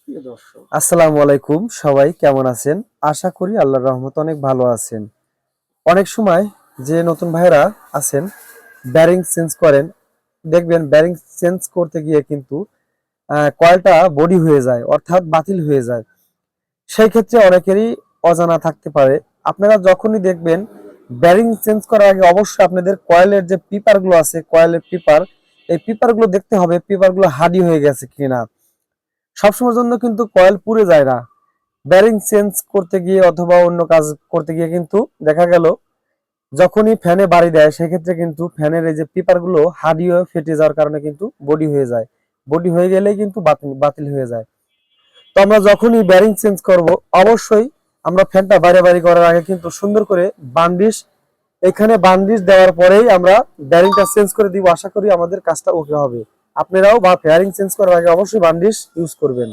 প্রিয় দর্শক। আসসালামু আলাইকুম, সবাই কেমন আছেন? আশা করি আল্লাহর রহমতে অনেক ভালো আছেন। অনেক সময় যে নতুন ভাইরা আছেন ব্যারিং চেঞ্জ করেন, দেখবেন ব্যারিং চেঞ্জ করতে গিয়ে কিন্তু কয়েলটা বডি হয়ে যায়, অর্থাৎ বাতিল হয়ে যায়। সেই ক্ষেত্রে অনেকেরই অজানা থাকতে পারে। আপনারা যখনই দেখবেন ব্যারিং চেঞ্জ করার আগে অবশ্যই আপনাদের কয়েলের যে পিপারগুলো আছে, কয়েলের পিপার, এই পিপারগুলো দেখতে হবে পিপারগুলো হার্ডি হয়ে গেছে কিনা। সবসময়ের জন্য কিন্তু কয়েল পুড়ে যায় না। ব্যারিং চেঞ্জ করতে গিয়ে অথবা অন্য কাজ করতে গিয়ে কিন্তু দেখা গেল যখনই ফ্যানে বাড়ি দেয় সেক্ষেত্রে কিন্তু ফ্যানের এই যে পিপার গুলো হার্ডি হয়ে ফেটে যাওয়ার কারণে কিন্তু বডি হয়ে যায়। বডি হয়ে গেলেই কিন্তু বাতিল বাতিল হয়ে যায়। তো আমরা যখনই ব্যারিং চেঞ্জ করব অবশ্যই আমরা ফ্যানটা বাইরে বাইরে করার আগে কিন্তু সুন্দর করে বান্ডিশ, এখানে বান্ডিশ দেওয়ার পরেই আমরা ব্যারিংটা চেঞ্জ করে দিব। আশা করি আমাদের কাজটা ওকে হবে। আপনারাও বা ব্যারিং চেঞ্জ করার আগে অবশ্যই বান্ডিশ ইউজ করবেন।